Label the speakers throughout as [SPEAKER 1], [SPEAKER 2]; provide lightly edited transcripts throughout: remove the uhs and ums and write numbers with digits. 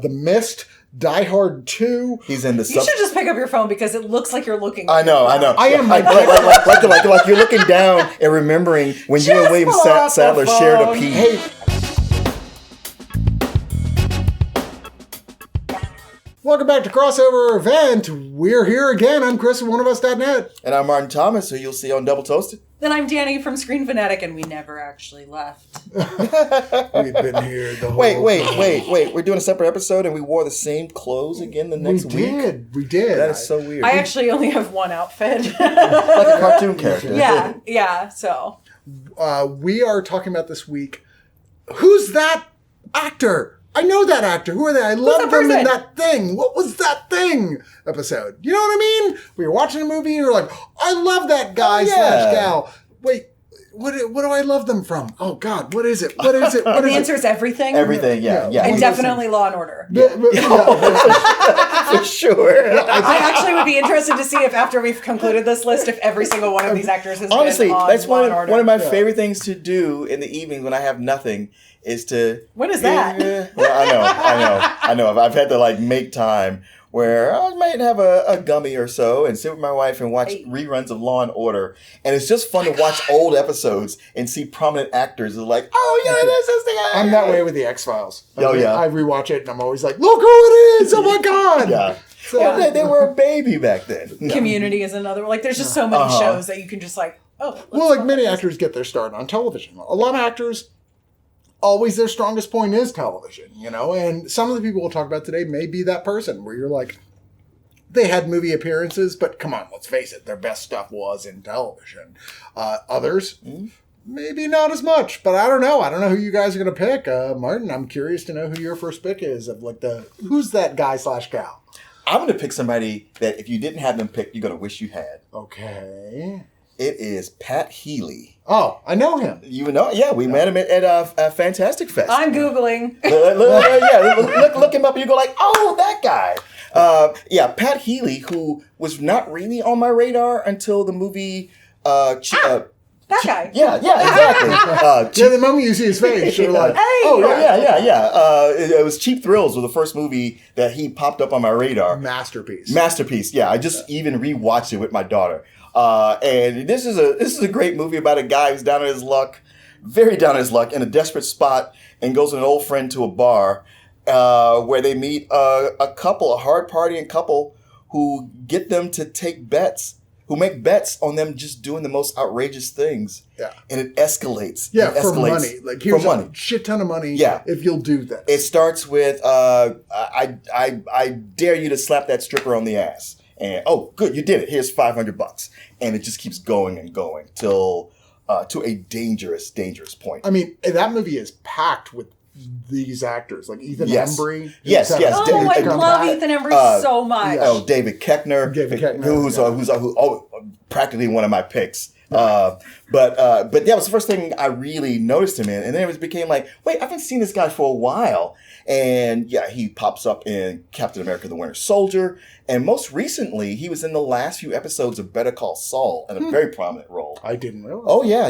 [SPEAKER 1] The Mist, Die Hard 2.
[SPEAKER 2] He's in the.
[SPEAKER 3] You should just pick up your phone because it looks like you're looking.
[SPEAKER 2] I know.
[SPEAKER 1] I am.
[SPEAKER 2] Like you're looking down and remembering when you and William Sadler shared a pee.
[SPEAKER 1] Hey. Welcome back to Crossover Event. We're here again. I'm Chris from oneofus.net.
[SPEAKER 2] And I'm Martin Thomas, who you'll see on Double Toasted.
[SPEAKER 3] Then I'm Danny from Screen Fanatic, and we never actually left.
[SPEAKER 1] We've been here the whole time.
[SPEAKER 2] Wait. We're doing a separate episode, and we wore the same clothes again the next week?
[SPEAKER 1] We did.
[SPEAKER 2] That is so weird.
[SPEAKER 3] I actually only have one outfit.
[SPEAKER 2] Like a cartoon character.
[SPEAKER 3] Yeah, so.
[SPEAKER 1] We are talking about this week, who's that actor? I know that actor. Who are they? I love them in that thing. What was that thing episode? You know what I mean? We were watching a movie and you're like, I love that guy / gal. Wait, what do I love them from? Oh, God, what is it? The
[SPEAKER 3] answer is everything?
[SPEAKER 2] Everything, yeah.
[SPEAKER 3] And definitely Law and Order.
[SPEAKER 2] For sure.
[SPEAKER 3] I actually would be interested to see if after we've concluded this list, if every single one of these actors has
[SPEAKER 2] Honestly,
[SPEAKER 3] been on
[SPEAKER 2] that's
[SPEAKER 3] Law and Order.
[SPEAKER 2] one of my favorite things to do in the evening when I have nothing is to...
[SPEAKER 3] When is that?
[SPEAKER 2] Well, I know. I've had to make time where I might have a gummy or so and sit with my wife and watch reruns of Law and Order. And it's just fun to watch old episodes and see prominent actors who are like, oh, yeah, this thing.
[SPEAKER 1] I'm that way with the X-Files. I rewatch it and I'm always like, look who it is! Oh my God!
[SPEAKER 2] Yeah. So they were a baby back then.
[SPEAKER 3] Community is another one. There's just so many shows that you can just
[SPEAKER 1] many actors get their start on television. A lot of actors, always their strongest point is television, and some of the people we'll talk about today may be that person where you're like, they had movie appearances, but come on, let's face it, their best stuff was in television. Others, maybe not as much, but I don't know. I don't know who you guys are going to pick. Martin, I'm curious to know who your first pick is of who's that guy / gal?
[SPEAKER 2] I'm going to pick somebody that if you didn't have them picked, you're going to wish you had.
[SPEAKER 1] Okay.
[SPEAKER 2] It is Pat Healy.
[SPEAKER 1] Oh, I know him.
[SPEAKER 2] You know? Yeah, we met him at Fantastic Fest.
[SPEAKER 3] I'm Googling.
[SPEAKER 2] Look him up and you go like, oh, that guy. Pat Healy, who was not really on my radar until the movie...
[SPEAKER 3] that guy.
[SPEAKER 2] Yeah, exactly.
[SPEAKER 1] The moment you see his face, you're like,
[SPEAKER 2] It was Cheap Thrills was the first movie that he popped up on my radar. Masterpiece, yeah. I just even rewatched it with my daughter. And this is a great movie about a guy who's down on his luck, very down on his luck, in a desperate spot, and goes with an old friend to a bar where they meet a couple, a hard-partying couple, who get them to take bets. Who make bets on them just doing the most outrageous things. Yeah. And it escalates.
[SPEAKER 1] Yeah, for money. Here's a shit ton of money if you'll do that.
[SPEAKER 2] It starts with, I dare you to slap that stripper on the ass. And, oh, good, you did it. Here's $500. And it just keeps going and going till to a dangerous, dangerous point.
[SPEAKER 1] I mean, that movie is packed with these actors, like Ethan Embry.
[SPEAKER 2] Yes.
[SPEAKER 3] Oh, I love Ethan Embry so much.
[SPEAKER 2] Oh, David Koechner, who's practically one of my picks. But that was the first thing I really noticed him in, and then it became like, wait, I haven't seen this guy for a while. And yeah, he pops up in Captain America: The Winter Soldier, and most recently, he was in the last few episodes of Better Call Saul in a very prominent role.
[SPEAKER 1] I didn't realize.
[SPEAKER 2] Oh yeah.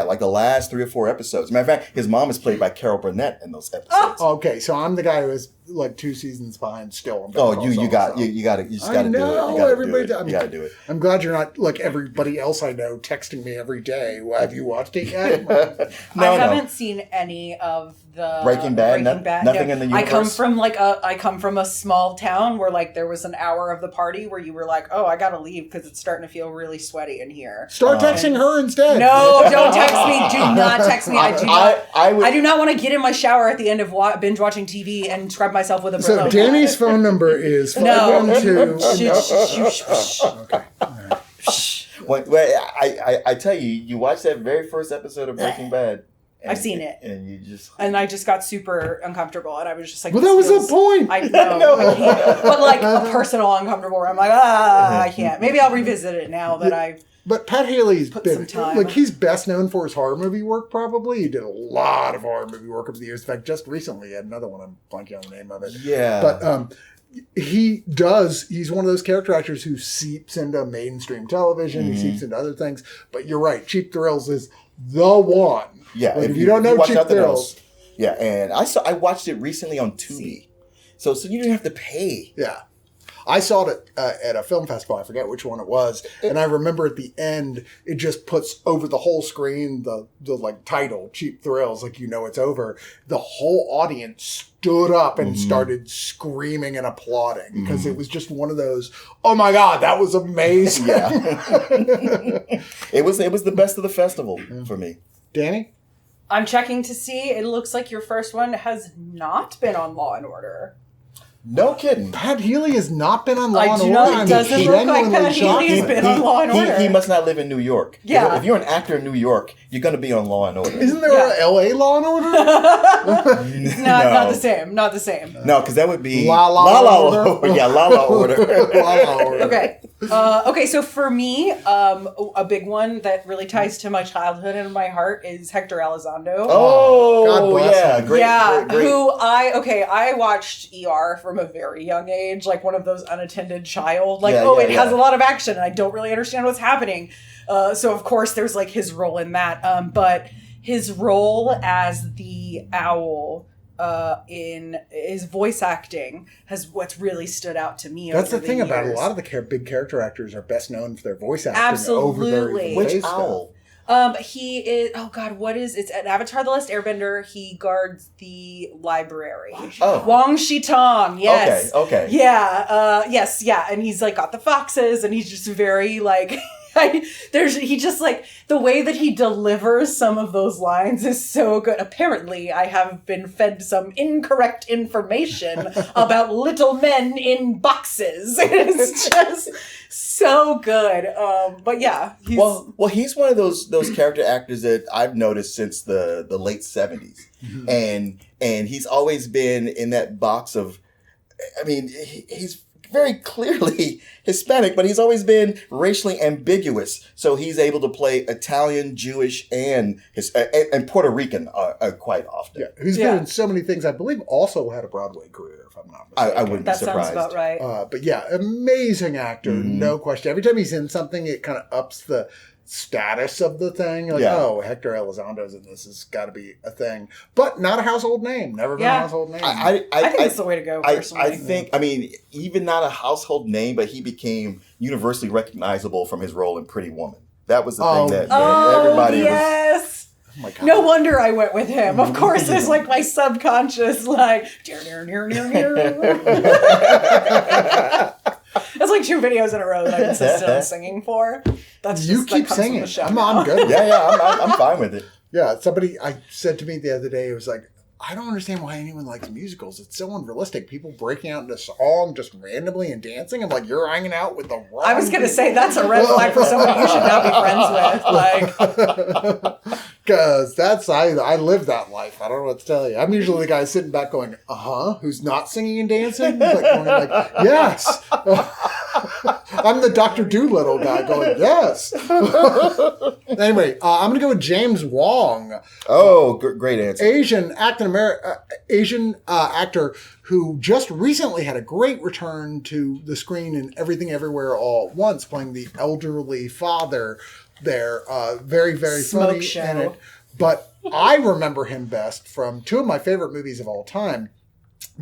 [SPEAKER 2] Like the last 3 or 4 episodes. Matter of fact, his mom is played by Carol Burnett in those episodes.
[SPEAKER 1] Oh, okay, so I'm the guy who is like 2 seasons behind still. On
[SPEAKER 2] you got to do it. You got to do it.
[SPEAKER 1] I'm glad you're not like everybody else I know texting me every day. Have you watched it yet?
[SPEAKER 3] I haven't seen any of the
[SPEAKER 2] Breaking Bad. Nothing in the universe.
[SPEAKER 3] I come from a small town where there was an hour of the party where you were like, oh, I gotta leave because it's starting to feel really sweaty in here.
[SPEAKER 1] Start texting her instead.
[SPEAKER 3] No, don't text me. Do not text me. I do not want to get in my shower at the end of binge watching TV and scrub myself with a Brillo.
[SPEAKER 1] So Danny's phone number is 512.
[SPEAKER 3] Okay.
[SPEAKER 2] I tell you, you watched that very first episode of Breaking Bad.
[SPEAKER 3] I've seen it.
[SPEAKER 2] And
[SPEAKER 3] I just got super uncomfortable, and I was just like,
[SPEAKER 1] well, that was the point.
[SPEAKER 3] I know. I can't. But a personal uncomfortable where I'm like, I can't. Maybe I'll revisit it now that I...
[SPEAKER 1] But Pat Healy's
[SPEAKER 3] put some time.
[SPEAKER 1] He's best known for his horror movie work, probably. He did a lot of horror movie work over the years. In fact, just recently he had another one. I'm blanking on the name of it.
[SPEAKER 2] Yeah.
[SPEAKER 1] But he's one of those character actors who seeps into mainstream television. Mm-hmm. He seeps into other things. But you're right. Cheap Thrills is the one.
[SPEAKER 2] Yeah.
[SPEAKER 1] If you don't know Cheap Thrills.
[SPEAKER 2] Yeah, and I watched it recently on Tubi. So you didn't have to pay.
[SPEAKER 1] Yeah. I saw it at a film festival. I forget which one it was. And I remember at the end, it just puts over the whole screen the like title, Cheap Thrills, like it's over. The whole audience stood up and started screaming and applauding because it was just one of those, oh my God, that was amazing.
[SPEAKER 2] Yeah. It was the best of the festival for me.
[SPEAKER 1] Danny?
[SPEAKER 3] I'm checking to see. It looks like your first one has not been on Law and Order.
[SPEAKER 2] No kidding.
[SPEAKER 1] Pat Healy has not been on Law and Order.
[SPEAKER 3] It doesn't look like Pat Healy has been on Law and Order.
[SPEAKER 2] He must not live in New York.
[SPEAKER 3] Yeah.
[SPEAKER 2] If you're an actor in New York, you're going to be on Law and Order.
[SPEAKER 1] Isn't there a LA Law and Order?
[SPEAKER 3] Not the same. Not the same.
[SPEAKER 2] No, because that would be
[SPEAKER 1] La Order.
[SPEAKER 2] Yeah, La Order.
[SPEAKER 1] La Order.
[SPEAKER 3] Okay. Okay, so for me, a big one that really ties to my childhood and my heart is Hector Elizondo.
[SPEAKER 2] Oh,
[SPEAKER 1] God bless him.
[SPEAKER 2] Great.
[SPEAKER 3] Who I watched ER from a very young age, like one of those unattended child, like, it has a lot of action and I don't really understand what's happening. So of course there's like his role in that. But his role as the owl in his voice acting has what's really stood out to me.
[SPEAKER 1] That's
[SPEAKER 3] over
[SPEAKER 1] the thing
[SPEAKER 3] years.
[SPEAKER 1] about it. A lot of the big character actors are best known for their voice acting
[SPEAKER 3] Absolutely.
[SPEAKER 1] over their
[SPEAKER 2] Which
[SPEAKER 1] face
[SPEAKER 2] owl?
[SPEAKER 3] He is, it's an Avatar The Last Airbender. He guards the library.
[SPEAKER 2] Oh.
[SPEAKER 3] Wang Shitong, yes.
[SPEAKER 2] Okay.
[SPEAKER 3] Yeah, yes, yeah. And he's like got the foxes and he's just very like, he just like, the way that he delivers some of those lines is so good. Apparently, I have been fed some incorrect information about little men in boxes. It's just so good. But yeah.
[SPEAKER 2] He's one of those character actors that I've noticed since the late 70s. Mm-hmm. And he's always been in that box of, I mean, he's very clearly Hispanic, but he's always been racially ambiguous. So he's able to play Italian, Jewish, and Puerto Rican quite often.
[SPEAKER 1] Yeah, he's been in so many things. I believe also had a Broadway career, if I'm not mistaken.
[SPEAKER 2] I wouldn't be surprised.
[SPEAKER 3] That sounds about right.
[SPEAKER 1] But yeah, amazing actor, no question. Every time he's in something, it kind of ups the status of the thing. Like, Hector Elizondo's in this has got to be a thing. But not a household name. Never been a household name.
[SPEAKER 3] I think that's the way to go, personally.
[SPEAKER 2] I think, even not a household name, but he became universally recognizable from his role in Pretty Woman. That was the thing that everybody was...
[SPEAKER 1] Oh my God.
[SPEAKER 3] No wonder I went with him. Of course, it's like my subconscious, like, That's like 2 videos in a row that I've insisted on singing for. That's
[SPEAKER 1] you
[SPEAKER 3] just,
[SPEAKER 1] keep singing. I'm good.
[SPEAKER 2] I'm fine with it.
[SPEAKER 1] Yeah, somebody said to me the other day, it was like, I don't understand why anyone likes musicals. It's so unrealistic. People breaking out into song just randomly and dancing. I'm like, you're hanging out with the wrong
[SPEAKER 3] I was going to say, that's a red flag for someone you should not be friends with. Like,
[SPEAKER 1] because I live that life. I don't know what to tell you. I'm usually the guy sitting back going, who's not singing and dancing? But going like, yes. I'm the Dr. Doolittle guy going, yes. Anyway, I'm going to go with James Wong.
[SPEAKER 2] Oh, great answer.
[SPEAKER 1] Asian actor who just recently had a great return to the screen in Everything Everywhere All at Once, playing the elderly father there. Very, very funny in it. But I remember him best from 2 of my favorite movies of all time.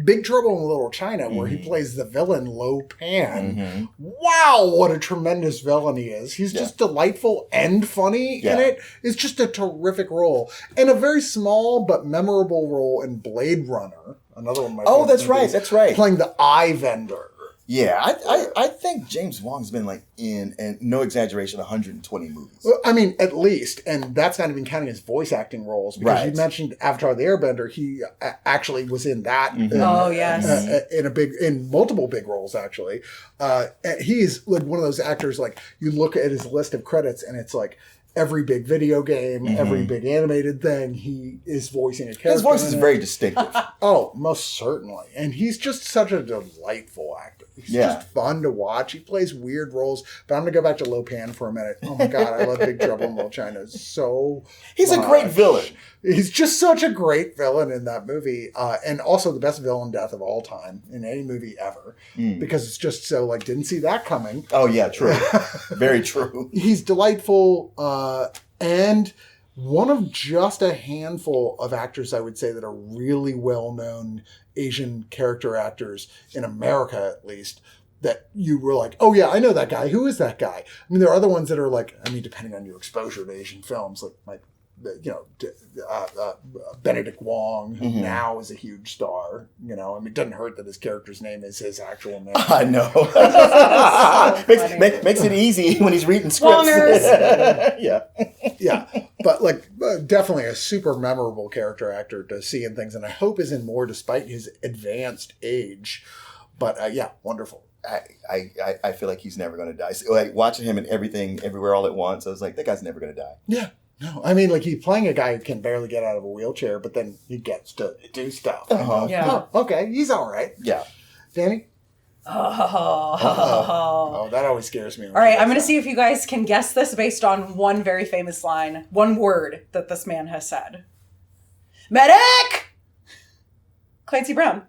[SPEAKER 1] Big Trouble in Little China, where he plays the villain Lo Pan. Wow, what a tremendous villain he is. He's just delightful and funny in it. It's just a terrific role. And a very small but memorable role in Blade Runner. Another one of my favorite movies,
[SPEAKER 2] that's right.
[SPEAKER 1] Playing the eye vendor.
[SPEAKER 2] Yeah, I think James Wong's been like in, and no exaggeration, 120 movies.
[SPEAKER 1] Well, I mean, at least, and that's not even counting his voice acting roles. Because you mentioned Avatar: The Airbender, he actually was in that. In multiple big roles, actually. He's like one of those actors. Like you look at his list of credits, and it's like every big video game, every big animated thing, he is voicing a character.
[SPEAKER 2] His voice is very distinctive.
[SPEAKER 1] Oh, most certainly, and he's just such a delightful actor. He's just fun to watch. He plays weird roles. But I'm going to go back to Lo Pan for a minute. Oh my God, I love Big Trouble in Little China so
[SPEAKER 2] He's a great villain.
[SPEAKER 1] He's just such a great villain in that movie. And also the best villain death of all time in any movie ever. Because it's just so like, didn't see that coming.
[SPEAKER 2] Oh yeah, true. Very true.
[SPEAKER 1] He's delightful. And one of just a handful of actors, I would say, that are really well known Asian character actors in America, at least, that you were like, oh yeah, I know that guy. Who is that guy? I mean, there are other ones that are like, I mean, depending on your exposure to Asian films, like Benedict Wong, who now is a huge star. I mean, it doesn't hurt that his character's name is his actual name.
[SPEAKER 2] I know. makes it easy when he's reading scripts.
[SPEAKER 1] Yeah, but like definitely a super memorable character actor to see in things, and I hope is in more despite his advanced age. But yeah, wonderful.
[SPEAKER 2] I feel like he's never going to die. So, like watching him in Everything, Everywhere, All at Once, I was like, that guy's never going to die.
[SPEAKER 1] Yeah. No, I mean, like he's playing a guy who can barely get out of a wheelchair, but then he gets to do stuff.
[SPEAKER 3] Yeah.
[SPEAKER 1] Oh, okay, he's all right.
[SPEAKER 2] Yeah.
[SPEAKER 1] Danny? Oh, that always scares me.
[SPEAKER 3] All right, I'm going to see if you guys can guess this based on one very famous line, one word that this man has said. Medic! Clancy Brown.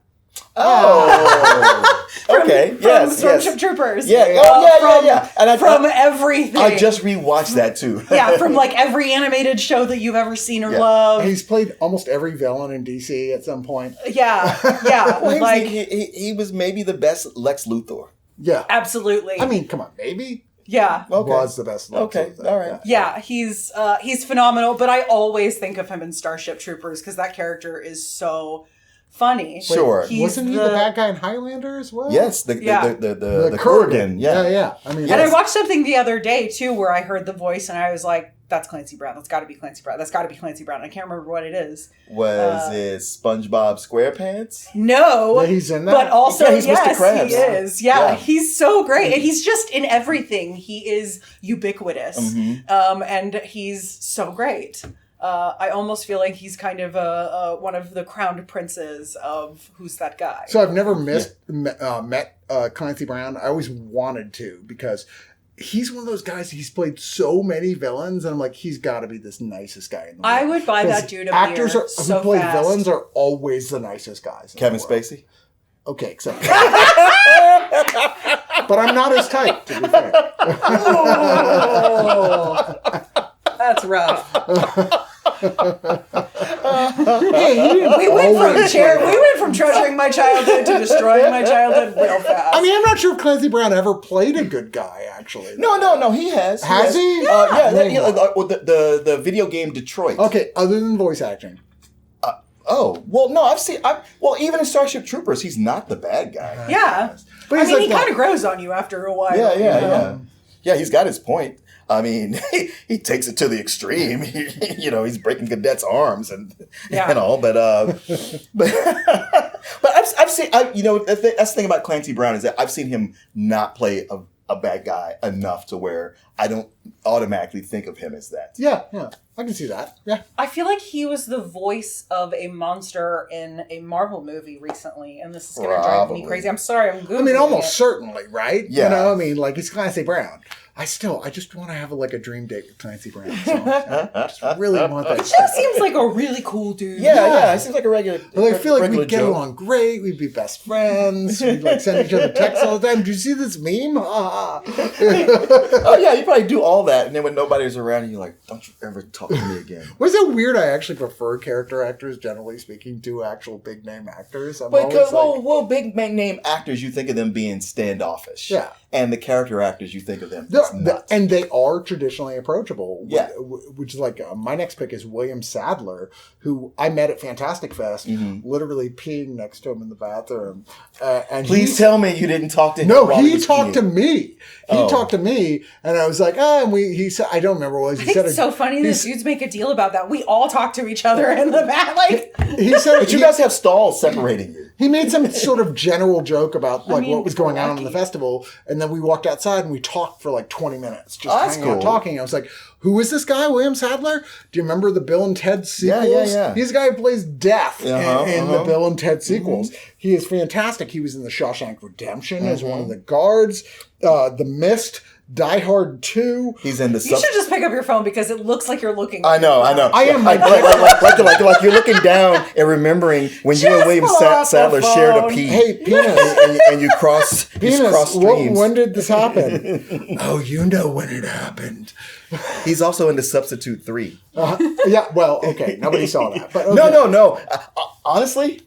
[SPEAKER 2] Oh, okay.
[SPEAKER 3] From Starship Troopers.
[SPEAKER 2] Yeah. Yeah. And
[SPEAKER 3] from everything.
[SPEAKER 2] I just rewatched that too.
[SPEAKER 3] Yeah, from like every animated show that you've ever seen or loved.
[SPEAKER 1] He's played almost every villain in DC at some point.
[SPEAKER 3] Yeah.
[SPEAKER 2] Well, like he was maybe the best Lex Luthor.
[SPEAKER 1] Yeah,
[SPEAKER 3] absolutely.
[SPEAKER 1] I mean, come on, maybe.
[SPEAKER 3] Yeah.
[SPEAKER 1] Okay. Was the best.
[SPEAKER 2] Okay. All right.
[SPEAKER 3] Yeah, he's phenomenal. But I always think of him in Starship Troopers because that character is so funny.
[SPEAKER 2] Sure.
[SPEAKER 1] Wasn't he the bad guy in Highlander as well?
[SPEAKER 2] Yes, the Kurgan.
[SPEAKER 1] Yeah. I mean,
[SPEAKER 3] and I watched something the other day too where I heard the voice and I was like, that's Clancy Brown. That's got to be Clancy Brown. That's got to be Clancy Brown. I can't remember what it is.
[SPEAKER 2] Was it SpongeBob SquarePants?
[SPEAKER 3] No.
[SPEAKER 1] Yeah, he's in that.
[SPEAKER 3] But also,
[SPEAKER 2] he's Mr. Krabs.
[SPEAKER 3] He is. Yeah, he's so great. And he's just in everything. He is ubiquitous.
[SPEAKER 2] Mm-hmm.
[SPEAKER 3] And he's so great. I almost feel like he's kind of one of the crowned princes of Who's That Guy.
[SPEAKER 1] So I've never met Clancy Brown. I always wanted to because he's one of those guys, he's played so many villains, and I'm like, he's got to be this nicest guy in the world.
[SPEAKER 3] I would buy that dude a
[SPEAKER 1] actors
[SPEAKER 3] beer
[SPEAKER 1] who play villains are always the nicest guys.
[SPEAKER 2] Kevin Spacey?
[SPEAKER 1] Okay, except but I'm not his type, to be fair.
[SPEAKER 3] Oh, that's rough. We went from treasuring my childhood to destroying my childhood real fast.
[SPEAKER 1] I mean, I'm not sure if Clancy Brown ever played a good guy, actually.
[SPEAKER 2] No, he has.
[SPEAKER 1] Has he?
[SPEAKER 2] The video game Detroit.
[SPEAKER 1] Okay, other than voice acting.
[SPEAKER 2] Even in Starship Troopers, he's not the bad guy.
[SPEAKER 3] Yeah. But he kind of grows on you after a while.
[SPEAKER 2] Yeah. Yeah, he's got his point. I mean, he takes it to the extreme. He's breaking cadets' arms and all. But I've seen. That's the thing about Clancy Brown is that I've seen him not play a bad guy enough to where I don't automatically think of him as that.
[SPEAKER 1] Yeah, I can see that. Yeah,
[SPEAKER 3] I feel like he was the voice of a monster in a Marvel movie recently, and this is going to drive me crazy. I'm sorry, I'm Googling.
[SPEAKER 1] I mean, almost certainly, right?
[SPEAKER 2] Yeah.
[SPEAKER 1] It's Clancy Brown. I just want to have a dream date with Clancy Brown. So I just really want that.
[SPEAKER 3] He just seems like a really cool dude.
[SPEAKER 2] Yeah. He seems like a regular.
[SPEAKER 1] I feel like we'd get
[SPEAKER 2] Joe.
[SPEAKER 1] along great. We'd be best friends. We'd send each other texts all the time. Do you see this meme?
[SPEAKER 2] Oh yeah, you probably do all that, and then when nobody's around, you're like, "Don't you ever talk to me again?"
[SPEAKER 1] Was it weird? I actually prefer character actors, generally speaking, to actual big name actors.
[SPEAKER 2] Big name actors, you think of them being standoffish.
[SPEAKER 1] Yeah.
[SPEAKER 2] And the character actors, you think of them
[SPEAKER 1] and they are traditionally approachable.
[SPEAKER 2] Yeah.
[SPEAKER 1] Which is like, my next pick is William Sadler, who I met at Fantastic Fest, literally peeing next to him in the bathroom. And
[SPEAKER 2] please tell me you didn't talk to him.
[SPEAKER 1] No, he talked to me. He talked to me, and I was like, and he said, I don't remember what he said.
[SPEAKER 3] It's so funny that dudes make a deal about that. We all talk to each other in the bath. Like,
[SPEAKER 1] he said,
[SPEAKER 2] but you guys have stalls separating you.
[SPEAKER 1] He made some sort of general joke about what was going on in the festival, and then we walked outside and we talked for 20 minutes, just hanging out talking. I was like, "Who is this guy, William Sadler? Do you remember the Bill and Ted sequels?
[SPEAKER 2] Yeah.
[SPEAKER 1] He's the guy who plays Death in the Bill and Ted sequels. He is fantastic. He was in the Shawshank Redemption as one of the guards, The Mist, Die Hard 2.
[SPEAKER 2] He's in the.
[SPEAKER 3] You should just pick up your phone because it looks like you're looking.
[SPEAKER 2] I know.
[SPEAKER 1] I am
[SPEAKER 2] like you're looking down and remembering when you and William Sadler shared a pee.
[SPEAKER 1] Hey, penis,
[SPEAKER 2] and you cross streams.
[SPEAKER 1] When did this happen? Oh, you know when it happened.
[SPEAKER 2] He's also in the Substitute 3.
[SPEAKER 1] Yeah. Well, okay. Nobody saw that. But okay.
[SPEAKER 2] No. Honestly,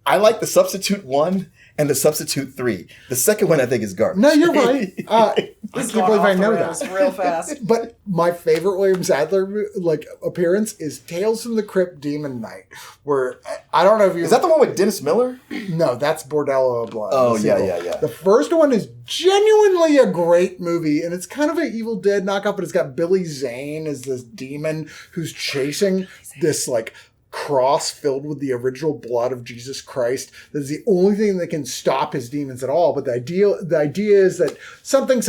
[SPEAKER 2] I like The Substitute 1 and The Substitute 3. The second one I think is garbage.
[SPEAKER 1] No, you're right. I can't believe I know that.
[SPEAKER 3] Real fast.
[SPEAKER 1] But my favorite William Sadler appearance is Tales from the Crypt Demon Night, where I don't know if you...
[SPEAKER 2] Is that the one with Dennis Miller?
[SPEAKER 1] No, that's Bordello of Blood.
[SPEAKER 2] Oh, yeah.
[SPEAKER 1] The first one is genuinely a great movie, and it's kind of an Evil Dead knockoff, but it's got Billy Zane as this demon who's chasing this, like, cross filled with the original blood of Jesus Christ. That's the only thing that can stop his demons at all. But the idea is that something,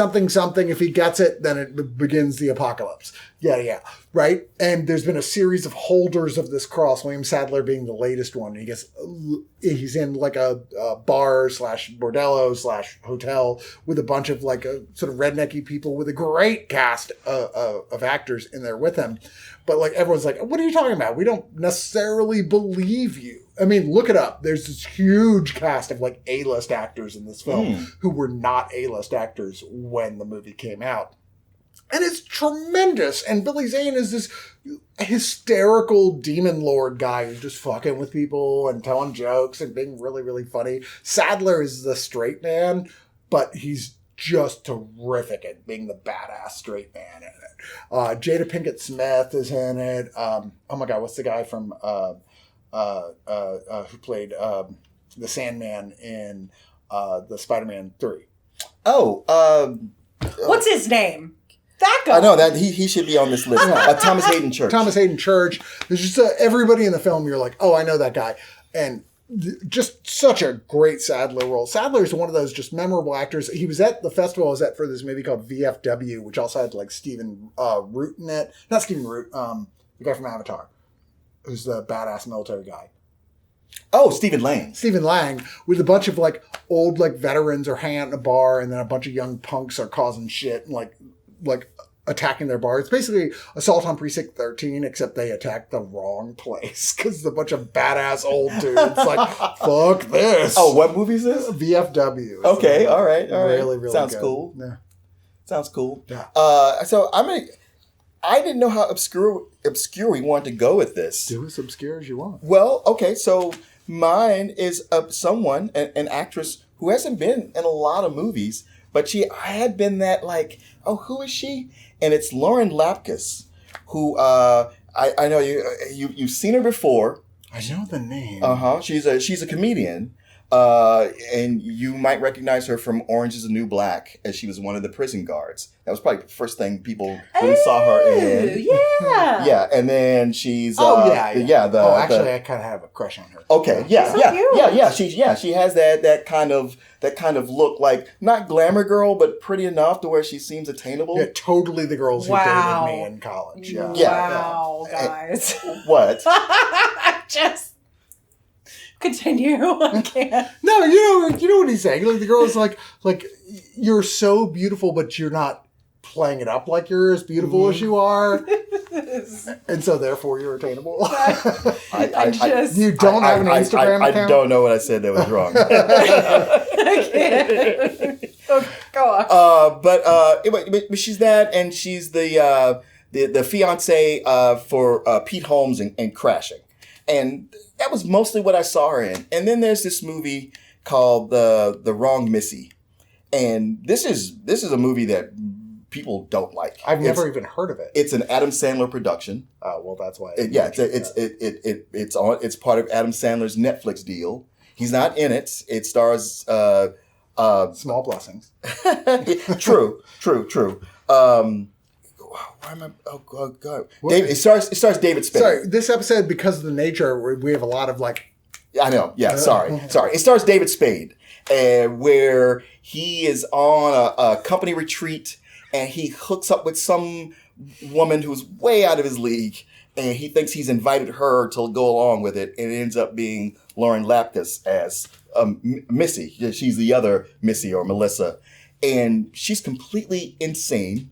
[SPEAKER 1] if he gets it, then it begins the apocalypse. Yeah. Right? And there's been a series of holders of this cross, William Sadler being the latest one. He's in like a bar / bordello / hotel with a bunch of like a sort of rednecky people with a great cast of actors in there with him. But like everyone's like, what are you talking about? We don't necessarily believe you. I mean, look it up. There's this huge cast of like A-list actors in this film who were not A-list actors when the movie came out. And it's tremendous. And Billy Zane is this hysterical demon lord guy who's just fucking with people and telling jokes and being really, really funny. Sadler is the straight man, but he's just terrific at being the badass straight man in it. Jada Pinkett Smith is in it. Oh my God, what's the guy from who played the Sandman in the Spider-Man 3?
[SPEAKER 3] What's his name? That guy.
[SPEAKER 2] I know that he should be on this list. Thomas Hayden Church.
[SPEAKER 1] Thomas Hayden Church. There's just everybody in the film. You're like, oh, I know that guy, and just such a great Sadler role. Sadler is one of those just memorable actors. He was at the festival I was at for this movie called VFW, which also had like Stephen Root in it. Not Stephen Root, the guy from Avatar, who's the badass military guy.
[SPEAKER 2] Oh, Stephen Lang.
[SPEAKER 1] Stephen Lang, with a bunch of like old like veterans are hanging out in a bar, and then a bunch of young punks are causing shit and like attacking their bar. It's basically Assault on Precinct 13, except they attack the wrong place because a bunch of badass old dudes like, fuck this.
[SPEAKER 2] Oh, what movie is this?
[SPEAKER 1] VFW.
[SPEAKER 2] Okay, all right.
[SPEAKER 1] Really, really
[SPEAKER 2] Sounds
[SPEAKER 1] good.
[SPEAKER 2] Cool.
[SPEAKER 1] Yeah.
[SPEAKER 2] Sounds cool.
[SPEAKER 1] Yeah.
[SPEAKER 2] So I didn't know how obscure we wanted to go with this.
[SPEAKER 1] Do as obscure as you want.
[SPEAKER 2] Well, okay, so mine is someone, an actress who hasn't been in a lot of movies, but she had been that like, oh, who is she? And it's Lauren Lapkus, who I know you've seen her before.
[SPEAKER 1] I know the name.
[SPEAKER 2] She's a comedian, and you might recognize her from Orange Is the New Black, as she was one of the prison guards. That was probably the first thing people really saw her in.
[SPEAKER 3] Yeah.
[SPEAKER 2] Yeah, and then she's
[SPEAKER 1] actually, I kind of have a crush on her.
[SPEAKER 2] Okay, yeah,
[SPEAKER 3] She's so cute.
[SPEAKER 2] She has that kind of look, like not glamour girl, but pretty enough to where she seems attainable.
[SPEAKER 1] Yeah, totally the girls who dated me in college. Yeah.
[SPEAKER 3] Wow, guys.
[SPEAKER 2] What?
[SPEAKER 3] Just continue. I can't.
[SPEAKER 1] No, you know what he's saying. Like the girl is like you're so beautiful, but you're not playing it up like you're as beautiful as you are, and so therefore you're attainable. You don't have an Instagram account?
[SPEAKER 2] I don't know what I said that was wrong.
[SPEAKER 3] I can't. Okay, go on.
[SPEAKER 2] But she's that, and she's the fiance for Pete Holmes and Crashing, and that was mostly what I saw her in. And then there's this movie called The Wrong Missy, and this is a movie that people don't like.
[SPEAKER 1] I've never even heard of it.
[SPEAKER 2] It's an Adam Sandler production.
[SPEAKER 1] Oh, well, that's why.
[SPEAKER 2] It's part of Adam Sandler's Netflix deal. He's not in it. It stars
[SPEAKER 1] Small Blessings.
[SPEAKER 2] True. Why am I? Oh God! It stars David Spade.
[SPEAKER 1] Sorry, this episode, because of the nature, we have a lot of like.
[SPEAKER 2] I know. Yeah. Sorry. It stars David Spade, where he is on a company retreat, and he hooks up with some woman who's way out of his league, and he thinks he's invited her to go along with it, and it ends up being Lauren Lapkus as Missy. She's the other Missy or Melissa, and she's completely insane,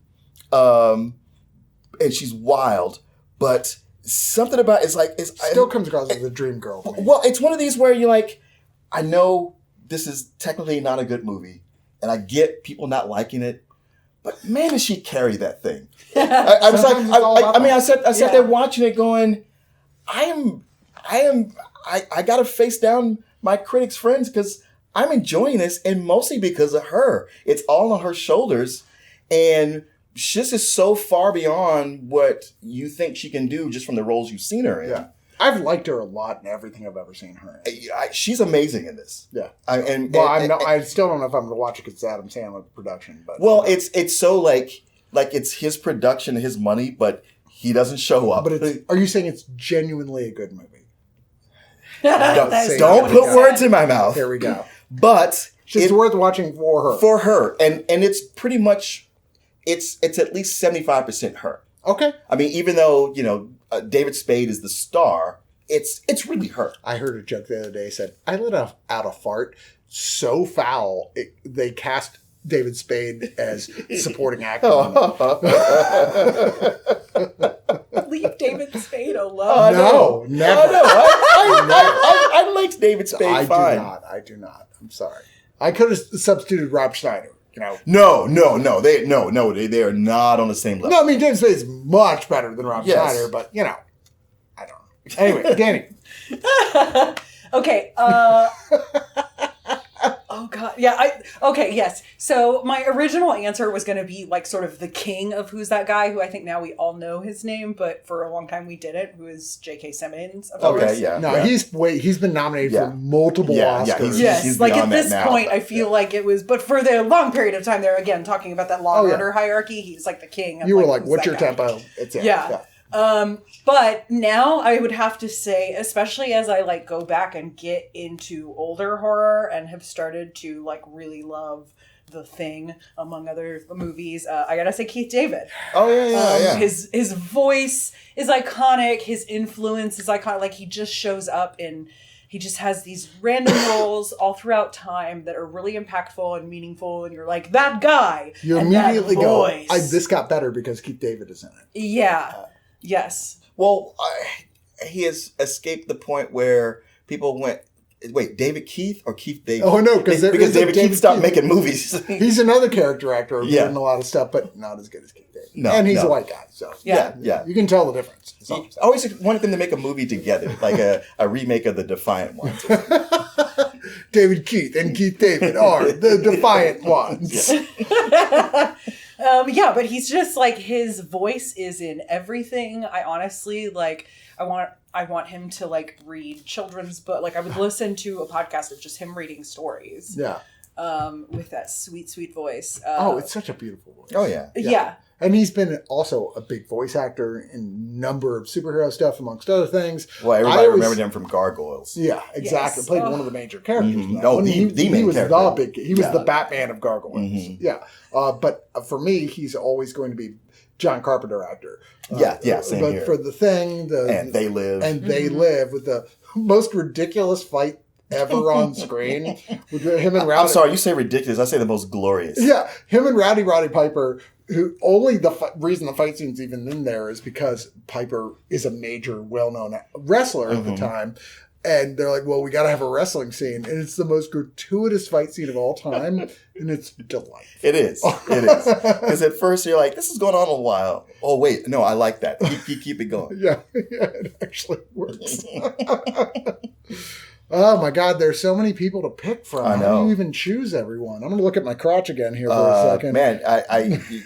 [SPEAKER 2] and she's wild, but something about it's
[SPEAKER 1] still comes across as a dream girl for me.
[SPEAKER 2] Well, it's one of these where you're like, I know this is technically not a good movie, and I get people not liking it, but man, does she carry that thing? I sat there watching it, going, I gotta face down my critics' friends because I'm enjoying this, and mostly because of her. It's all on her shoulders, and she is so far beyond what you think she can do just from the roles you've seen her in.
[SPEAKER 1] Yeah. I've liked her a lot in everything I've ever seen her in.
[SPEAKER 2] She's amazing in this.
[SPEAKER 1] Yeah.
[SPEAKER 2] I
[SPEAKER 1] still don't know if I'm going to watch it because it's Adam Sandler production. But
[SPEAKER 2] it's so like it's his production, his money, but he doesn't show up.
[SPEAKER 1] But are you saying it's genuinely a good movie?
[SPEAKER 2] Don't put words in my mouth.
[SPEAKER 1] There we go.
[SPEAKER 2] But
[SPEAKER 1] it's worth watching for her.
[SPEAKER 2] For her, and it's pretty much it's at least 75% her.
[SPEAKER 1] Okay.
[SPEAKER 2] I mean, even though David Spade is the star, it's really her.
[SPEAKER 1] I heard a joke the other day. Said I let out a fart so foul they cast David Spade as supporting actor.
[SPEAKER 3] Leave David Spade alone.
[SPEAKER 1] No, never.
[SPEAKER 2] No, I liked David Spade fine.
[SPEAKER 1] I do not. I'm sorry. I could have substituted Rob Schneider.
[SPEAKER 2] No. They are not on the same level.
[SPEAKER 1] No, I mean David Spade is much better than Rob Schneider, but I don't know. Anyway, Danny.
[SPEAKER 3] Okay. Oh God, yeah. Yes. So my original answer was going to be like sort of the king of Who's That Guy, who I think now we all know his name, but for a long time we didn't. Who is J.K. Simmons? Of course.
[SPEAKER 2] Okay, yeah.
[SPEAKER 1] No, he's been nominated for multiple Oscars.
[SPEAKER 3] He's like at this point, I feel like it was, but for the long period of time, they're again talking about that Law and Order hierarchy. He's like the king. Of,
[SPEAKER 1] you were like, "What's your tempo?" It's
[SPEAKER 3] yeah. But now I would have to say, especially as I like go back and get into older horror and have started to like really love The Thing, among other movies, I gotta say Keith David.
[SPEAKER 2] Oh yeah.
[SPEAKER 3] His voice is iconic. His influence is iconic. Like he just shows up in. He just has these random roles all throughout time that are really impactful and meaningful, and you're like, that guy.
[SPEAKER 1] You immediately go, this got better because Keith David is in it.
[SPEAKER 3] Yeah. Yes.
[SPEAKER 2] Well, he has escaped the point where people went, wait, David Keith or Keith David?
[SPEAKER 1] Oh, no, because
[SPEAKER 2] David Keith stopped making movies.
[SPEAKER 1] He's another character actor doing a lot of stuff, but not as good as Keith David. No, and he's a white guy, so
[SPEAKER 2] yeah.
[SPEAKER 1] You can tell the difference.
[SPEAKER 2] I always wanted them to make a movie together, like a remake of The Defiant Ones.
[SPEAKER 1] David Keith and Keith David are the Defiant Ones.
[SPEAKER 3] But he's just like, his voice is in everything. I honestly like, I want him to like read children's book. Like I would listen to a podcast of just him reading stories.
[SPEAKER 1] Yeah.
[SPEAKER 3] With that sweet, sweet voice.
[SPEAKER 1] It's such a beautiful voice.
[SPEAKER 2] Oh yeah.
[SPEAKER 3] Yeah.
[SPEAKER 1] And he's been also a big voice actor in a number of superhero stuff, amongst other things.
[SPEAKER 2] Well, everybody remembered him from Gargoyles.
[SPEAKER 1] Yeah, exactly.
[SPEAKER 3] Yes.
[SPEAKER 1] Played one of the major characters.
[SPEAKER 2] Mm-hmm. No, the main character.
[SPEAKER 1] He was the Batman of Gargoyles.
[SPEAKER 2] Mm-hmm.
[SPEAKER 1] Yeah. But for me, he's always going to be John Carpenter actor.
[SPEAKER 2] Same
[SPEAKER 1] but
[SPEAKER 2] here.
[SPEAKER 1] For The Thing,
[SPEAKER 2] and They Live.
[SPEAKER 1] And They Live with the most ridiculous fight ever on screen. With him and Rowdy.
[SPEAKER 2] I'm sorry, you say ridiculous. I say the most glorious.
[SPEAKER 1] Yeah, him and Roddy Piper, who only the reason the fight scene's even in there is because Piper is a major, well-known wrestler at the time. And they're like, well, we got to have a wrestling scene. And it's the most gratuitous fight scene of all time. And it's delightful.
[SPEAKER 2] It is. Because at first you're like, this is going on a while. Oh, wait. No, I like that. Keep it going.
[SPEAKER 1] Yeah, it actually works. Oh my God, there's so many people to pick from.
[SPEAKER 2] I know.
[SPEAKER 1] How do you even choose everyone? I'm going to look at my crotch again here for a second.
[SPEAKER 2] Man,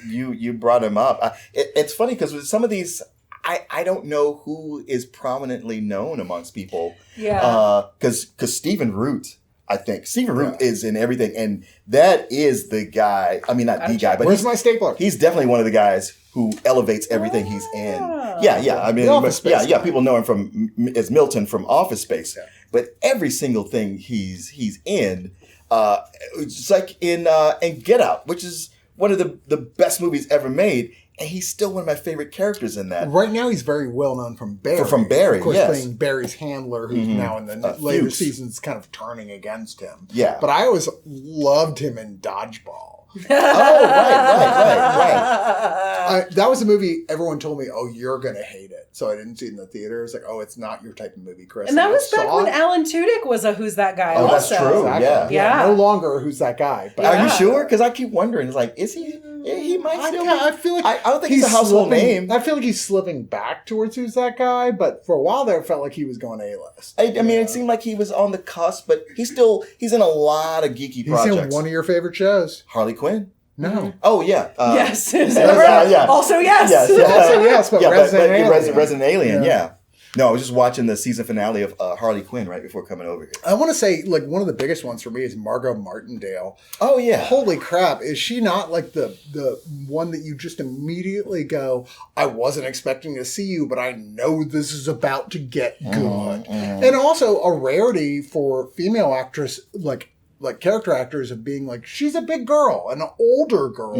[SPEAKER 2] you brought him up. It's funny because with some of these, I don't know who is prominently known amongst people.
[SPEAKER 3] Yeah.
[SPEAKER 2] Because Stephen Root, I think. Stephen Root is in everything. And that is the guy. I mean, not the guy, but
[SPEAKER 1] where's my stapler?
[SPEAKER 2] He's definitely one of the guys who elevates everything he's in. Yeah. I mean, people know him as Milton from Office Space. Yeah. But every single thing he's in, it's like in Get Out, which is one of the best movies ever made, and he's still one of my favorite characters in that.
[SPEAKER 1] Right now, he's very well known from Barry.
[SPEAKER 2] From Barry,
[SPEAKER 1] of course, playing Barry's handler, who's now in the later seasons kind of turning against him.
[SPEAKER 2] Yeah,
[SPEAKER 1] but I always loved him in Dodgeball.
[SPEAKER 2] Right.
[SPEAKER 1] That was a movie everyone told me, oh, you're going to hate it. So I didn't see it in the theater. It's like, oh, it's not your type of movie, Chris.
[SPEAKER 3] And that was back when Alan Tudyk was a Who's That Guy?
[SPEAKER 2] Oh,
[SPEAKER 3] also.
[SPEAKER 2] that's true.
[SPEAKER 1] Exactly. Yeah. No longer Who's That Guy.
[SPEAKER 2] But are you sure? Because I keep wondering. It's like, is he? He might still.
[SPEAKER 1] I feel like
[SPEAKER 2] I don't think he's a household name.
[SPEAKER 1] I feel like he's slipping back towards who's that guy, but for a while there, it felt like he was going A-list.
[SPEAKER 2] I mean, it seemed like he was on the cusp, but he's in a lot of geeky projects.
[SPEAKER 1] He's in one of your favorite shows.
[SPEAKER 2] Harley Quinn?
[SPEAKER 1] No.
[SPEAKER 2] Oh, yeah.
[SPEAKER 3] Yes.
[SPEAKER 2] Yeah.
[SPEAKER 3] Also, yes.
[SPEAKER 1] Also, yes, but
[SPEAKER 2] Resident Alien, yeah. No, I was just watching the season finale of Harley Quinn right before coming over here.
[SPEAKER 1] I want to say, like, one of the biggest ones for me is Margot Martindale.
[SPEAKER 2] Oh, yeah.
[SPEAKER 1] Holy crap. Is she not, like, the one that you just immediately go, I wasn't expecting to see you, but I know this is about to get good. And also a rarity for female actress, like character actors of being like, she's a big girl, an older girl.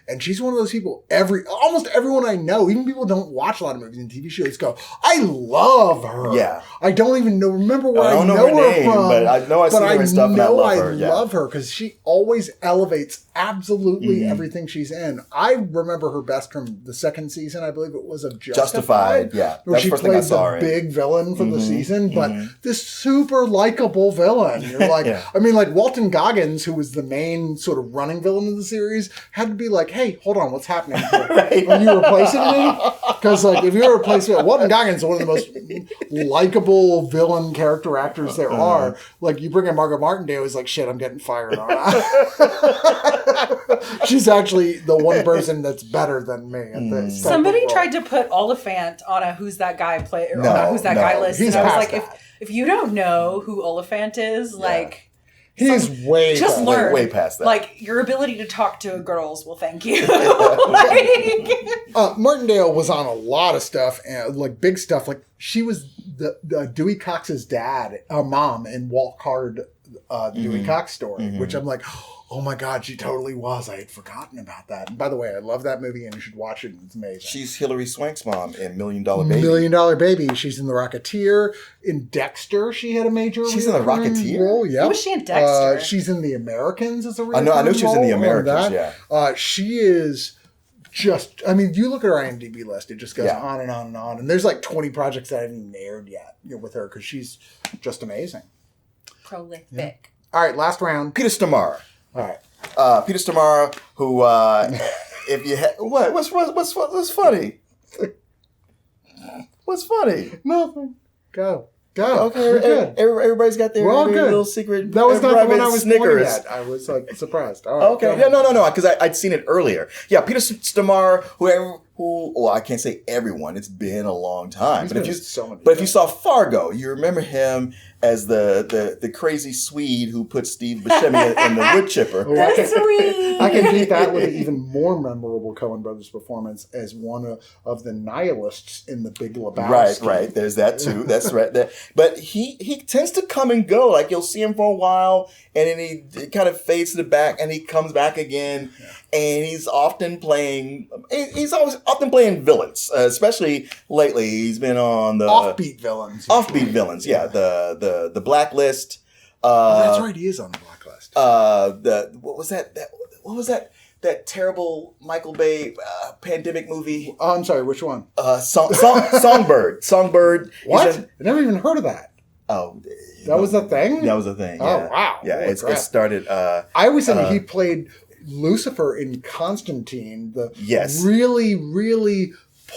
[SPEAKER 1] And she's one of those people, almost everyone I know, even people who don't watch a lot of movies and TV shows, go, I love her.
[SPEAKER 2] Yeah.
[SPEAKER 1] I don't even remember where I know
[SPEAKER 2] her
[SPEAKER 1] her
[SPEAKER 2] name,
[SPEAKER 1] from.
[SPEAKER 2] but I know I see her and stuff and I love her.
[SPEAKER 1] I love her because she always elevates absolutely everything she's in. I remember her best from the second season, I believe it was, of Justified.
[SPEAKER 2] Yeah.
[SPEAKER 1] Where
[SPEAKER 2] That's
[SPEAKER 1] she
[SPEAKER 2] the first thing I
[SPEAKER 1] played
[SPEAKER 2] saw
[SPEAKER 1] the big villain for the season, but this super likable villain. You're like, I mean, like Walton Goggins, who was the main sort of running villain of the series, had to be like, hey, hold on, what's happening here? Are you replacing me? Because, like, if you're replacing me, Walton Goggins is one of the most likable villain character actors there are. Like, you bring in Margot Martindale, who's like, shit, I'm getting fired on. She's actually the one person that's better than me at this.
[SPEAKER 3] Somebody tried to put Oliphant on a Who's That Guy guy list.
[SPEAKER 1] He's
[SPEAKER 3] and I was
[SPEAKER 1] past
[SPEAKER 3] like,
[SPEAKER 1] that.
[SPEAKER 3] if you don't know who Oliphant is, like...
[SPEAKER 1] He's way
[SPEAKER 3] just learn.
[SPEAKER 2] Way past that.
[SPEAKER 3] Like, your ability to talk to girls will thank you.
[SPEAKER 1] Martindale was on a lot of stuff, like big stuff. Like, she was the Dewey Cox's mom in Walt Card, the Dewey Cox story, which I'm like, oh my God, she totally was. I had forgotten about that. And by the way, I love that movie and you should watch it. It's amazing.
[SPEAKER 2] She's Hilary Swank's mom in $1 Million Baby.
[SPEAKER 1] $1 Million Baby. She's in The Rocketeer. In Dexter, she had a major
[SPEAKER 2] She's in The Rocketeer?
[SPEAKER 1] role. Yep.
[SPEAKER 3] Who was she in Dexter?
[SPEAKER 1] She's in The Americans as a
[SPEAKER 2] I know she was in The Americans, yeah.
[SPEAKER 1] She is just, I mean, you look at her IMDb list, it just goes on and on and on. And there's like 20 projects that I haven't even aired yet with her because she's just amazing.
[SPEAKER 3] Prolific.
[SPEAKER 1] Yeah. All right, last round.
[SPEAKER 2] Peter Stormare.
[SPEAKER 1] All right.
[SPEAKER 2] Peter Stormare, who, if you what's funny? What's funny?
[SPEAKER 1] Nothing. Go.
[SPEAKER 2] Okay, everybody's got their little secret.
[SPEAKER 1] That was not the one I was
[SPEAKER 2] Snickers.
[SPEAKER 1] pointing at. I was like surprised. All right,
[SPEAKER 2] okay, yeah, no, because I'd seen it earlier. Yeah, Peter Stormare, well, I can't say everyone. It's been a long time. But if you saw Fargo, you remember him as the crazy Swede who put Steve Buscemi in the wood chipper.
[SPEAKER 3] That's sweet.
[SPEAKER 1] I can beat that with an even more memorable Coen Brothers performance as one of the nihilists in The Big Lebowski.
[SPEAKER 2] Right. There's that too. That's right. But he tends to come and go. Like you'll see him for a while, and then he kind of fades to the back, and he comes back again. Yeah. And he's often playing. He's always often playing villains, especially lately. He's been on the
[SPEAKER 1] offbeat villains.
[SPEAKER 2] Yeah. The Blacklist.
[SPEAKER 1] That's right. He is on the Blacklist.
[SPEAKER 2] What was that? What was that? That terrible Michael Bay pandemic movie.
[SPEAKER 1] Oh, I'm sorry. Which one?
[SPEAKER 2] Songbird. Songbird.
[SPEAKER 1] What? I never even heard of that.
[SPEAKER 2] Oh,
[SPEAKER 1] that was a thing.
[SPEAKER 2] That was a thing.
[SPEAKER 1] Oh
[SPEAKER 2] yeah.
[SPEAKER 1] wow.
[SPEAKER 2] Yeah, it started.
[SPEAKER 1] I always said he played Lucifer in Constantine, the really, really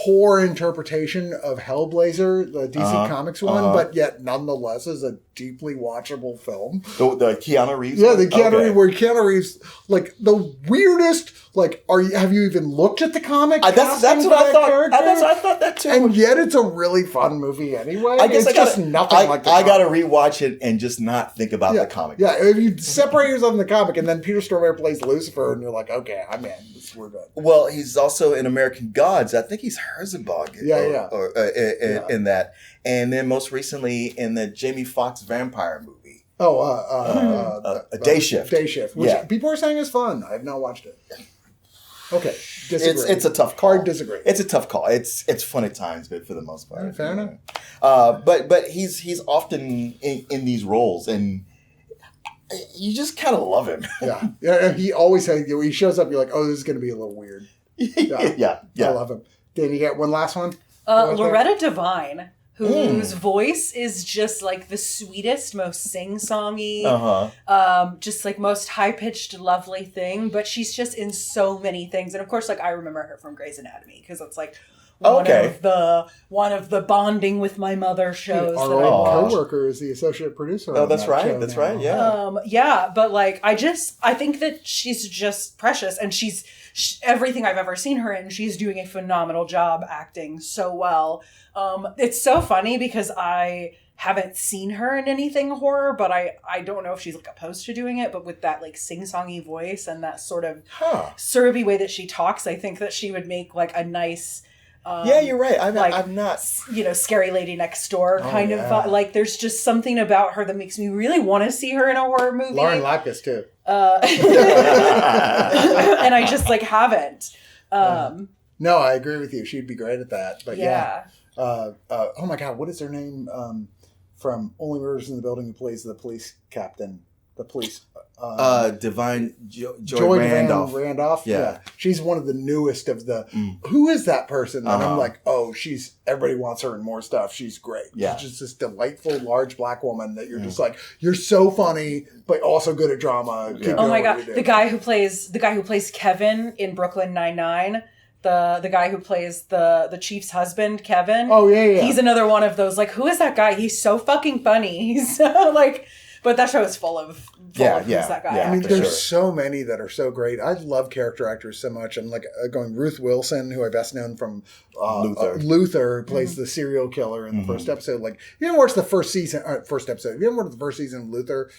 [SPEAKER 1] poor interpretation of Hellblazer, the DC Comics one, but yet nonetheless is a deeply watchable film.
[SPEAKER 2] The Keanu Reeves?
[SPEAKER 1] Yeah, the Keanu Reeves, where Keanu Reeves, like, the weirdest, like, have you even looked at the comic?
[SPEAKER 2] That's what I thought. I thought that too.
[SPEAKER 1] And yet it's a really fun movie anyway.
[SPEAKER 2] I guess
[SPEAKER 1] it's just nothing like the
[SPEAKER 2] comic. I got to
[SPEAKER 1] rewatch
[SPEAKER 2] it and just not think about the comic.
[SPEAKER 1] Yeah, if you separate yourself from the comic and then Peter Stormare plays Lucifer and you're like, okay, I'm in. We're good.
[SPEAKER 2] Well, he's also in American Gods. I think he's Herzog in that. And then most recently in the Jamie Foxx vampire movie. Day Shift.
[SPEAKER 1] Day Shift, which people are saying is fun. I have not watched it. Okay, disagree.
[SPEAKER 2] It's a tough call.
[SPEAKER 1] Hard disagree.
[SPEAKER 2] It's a tough call. It's fun at times, but for the most part.
[SPEAKER 1] Right, fair enough.
[SPEAKER 2] But he's often in these roles, and you just kind of love him.
[SPEAKER 1] Yeah. He always has, when he shows up, you're like, oh, this is going to be a little weird.
[SPEAKER 2] Yeah.
[SPEAKER 1] I love him. Did you get one last one?
[SPEAKER 3] Loretta Devine. whose voice is just like the sweetest, most sing-songy, just like most high-pitched, lovely thing. But she's just in so many things. And of course, like I remember her from Grey's Anatomy because it's like one of the bonding with my mother shows.
[SPEAKER 1] Our
[SPEAKER 3] that
[SPEAKER 1] old co-worker is the associate producer.
[SPEAKER 2] Oh, that's right. That's right. Yeah.
[SPEAKER 3] Yeah, but like I think that she's just precious, and everything I've ever seen her in, she's doing a phenomenal job acting so well. It's so funny because I haven't seen her in anything horror, but I don't know if she's like opposed to doing it, but with that like sing-songy voice and that sort of syrupy way that she talks, I think that she would make like a nice
[SPEAKER 2] yeah, you're right. I'm not,
[SPEAKER 3] scary lady next door kind of like. There's just something about her that makes me really want to see her in a horror movie.
[SPEAKER 1] Lauren Lapkus too.
[SPEAKER 3] And I just like haven't.
[SPEAKER 1] No, I agree with you. She'd be great at that. But
[SPEAKER 3] yeah.
[SPEAKER 1] Oh my God, what is her name? From Only Murders in the Building, who plays the police captain. The police.
[SPEAKER 2] Divine Joy Randolph.
[SPEAKER 1] Randolph. Yeah. She's one of the newest of the. Who is that person? And I'm like, everybody wants her in more stuff. She's great.
[SPEAKER 2] Yeah.
[SPEAKER 1] She's just this delightful, large black woman that you're just like, you're so funny, but also good at drama.
[SPEAKER 2] Yeah.
[SPEAKER 3] Oh my God. The guy who plays Kevin in Brooklyn Nine-Nine. The guy who plays the chief's husband, Kevin.
[SPEAKER 1] Oh yeah.
[SPEAKER 3] He's another one of those, like, who is that guy? He's so fucking funny. He's so like, but that show is full of who's that guy.
[SPEAKER 1] Yeah, I mean, there's so many that are so great. I love character actors so much. And like going Ruth Wilson, who I best known from Luther, who plays the serial killer in the first episode. Like, you didn't watch the first episode. If you haven't watched the first season of Luther,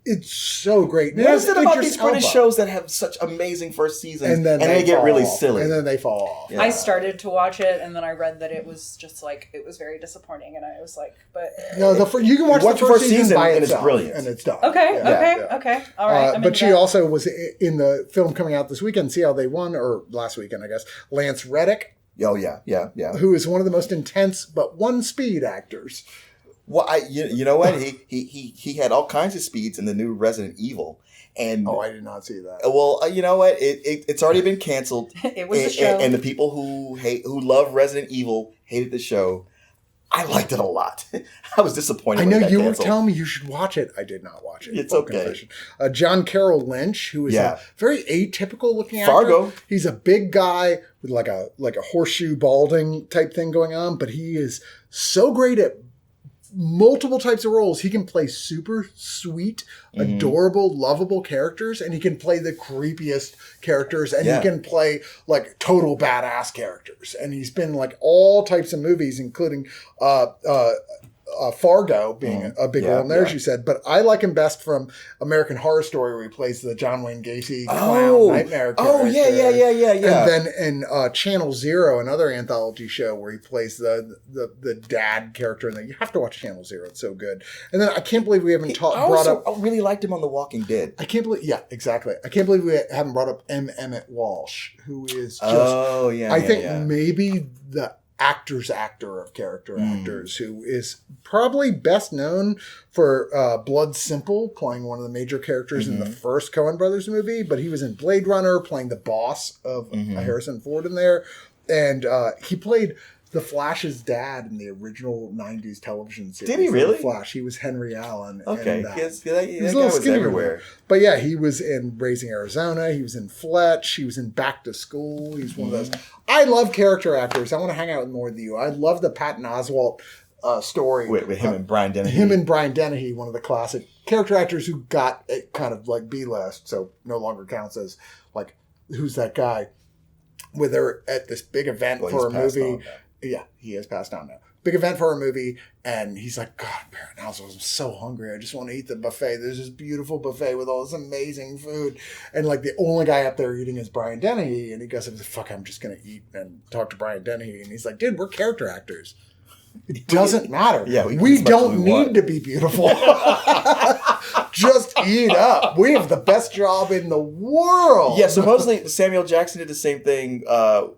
[SPEAKER 1] it's so great.
[SPEAKER 2] What is it about these British shows that have such amazing first seasons and then they get really silly?
[SPEAKER 1] And then they fall off.
[SPEAKER 3] Yeah. I started to watch it and then I read that it was just like, it was very disappointing. And I was like, but...
[SPEAKER 1] No, you can watch the first season by itself.
[SPEAKER 2] And it's brilliant.
[SPEAKER 1] And it's done.
[SPEAKER 3] Okay. All right.
[SPEAKER 1] But she also was in the film coming out this weekend, See How They Won, or last weekend, I guess, Lance Reddick.
[SPEAKER 2] Oh, yeah.
[SPEAKER 1] Who is one of the most intense but one-speed actors.
[SPEAKER 2] Well, you know what? He had all kinds of speeds in the new Resident Evil. And
[SPEAKER 1] I did not see that.
[SPEAKER 2] Well, you know what? It's already been canceled.
[SPEAKER 3] It was a show.
[SPEAKER 2] And the people who love Resident Evil hated the show. I liked it a lot. I was disappointed.
[SPEAKER 1] I know you were telling me you should watch it. I did not watch it.
[SPEAKER 2] It's okay.
[SPEAKER 1] John Carroll Lynch, who is a very atypical looking actor.
[SPEAKER 2] Fargo.
[SPEAKER 1] He's a big guy with like a horseshoe balding type thing going on, but he is so great at multiple types of roles. He can play super sweet, adorable, lovable characters, and he can play the creepiest characters, and he can play like total badass characters. And he's been like all types of movies, including Fargo being a big role in there, as you said. But I like him best from American Horror Story, where he plays the John Wayne Gacy clown nightmare character.
[SPEAKER 2] Oh, yeah.
[SPEAKER 1] And then in Channel Zero, another anthology show where he plays the dad character. And you have to watch Channel Zero. It's so good. And then I can't believe we haven't brought up...
[SPEAKER 2] I really liked him on The Walking Dead.
[SPEAKER 1] I can't believe... Yeah, exactly. I can't believe we haven't brought up M. Emmett Walsh, who is just... I think maybe the actor's actor of character actors, who is probably best known for Blood Simple, playing one of the major characters in the first Coen Brothers movie, but he was in Blade Runner playing the boss of Harrison Ford in there, and he played the Flash's dad in the original 90s television series.
[SPEAKER 2] Did he really?
[SPEAKER 1] The Flash. He was Henry Allen.
[SPEAKER 2] Okay.
[SPEAKER 1] And,
[SPEAKER 2] he was a little
[SPEAKER 1] skinny
[SPEAKER 2] everywhere.
[SPEAKER 1] But yeah, he was in Raising Arizona. He was in Fletch. He was in Back to School. He's one of those. I love character actors. I want to hang out with more of you. I love the Patton Oswalt story.
[SPEAKER 2] With him and Brian Dennehy.
[SPEAKER 1] Him and Brian Dennehy, one of the classic character actors who got it kind of like B-list, so no longer counts as like, who's that guy? Where they're at this big event for a movie. Yeah, he has passed on now. Big event for a movie, and he's like, God, Baron Oswald, I'm so hungry. I just want to eat the buffet. There's this beautiful buffet with all this amazing food. And like the only guy up there eating is Brian Dennehy. And he goes, fuck, I'm just going to eat and talk to Brian Dennehy. And he's like, dude, we're character actors. It doesn't matter.
[SPEAKER 2] Yeah,
[SPEAKER 1] we don't need to be beautiful. Just eat up. We have the best job in the world.
[SPEAKER 2] Yeah, supposedly Samuel Jackson did the same thing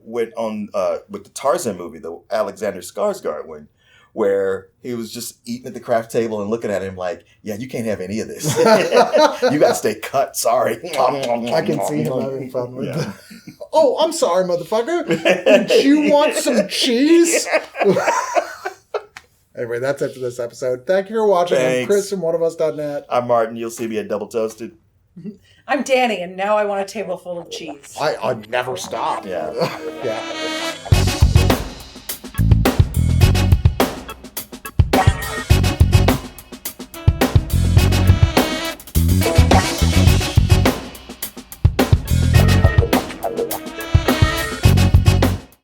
[SPEAKER 2] with the Tarzan movie, the Alexander Skarsgård one, where he was just eating at the craft table and looking at him like, yeah, you can't have any of this. You got to stay cut. Sorry.
[SPEAKER 1] I can see him having fun with it. Oh, I'm sorry, motherfucker. Did you want some cheese? Anyway, that's it for this episode. Thank you for watching.
[SPEAKER 2] Thanks.
[SPEAKER 1] I'm Chris from oneofus.net.
[SPEAKER 2] I'm Martin. You'll see me at Double Toasted.
[SPEAKER 3] I'm Danny, and now I want a table full of cheese.
[SPEAKER 1] I never stop.
[SPEAKER 2] Yeah.
[SPEAKER 1] Yeah.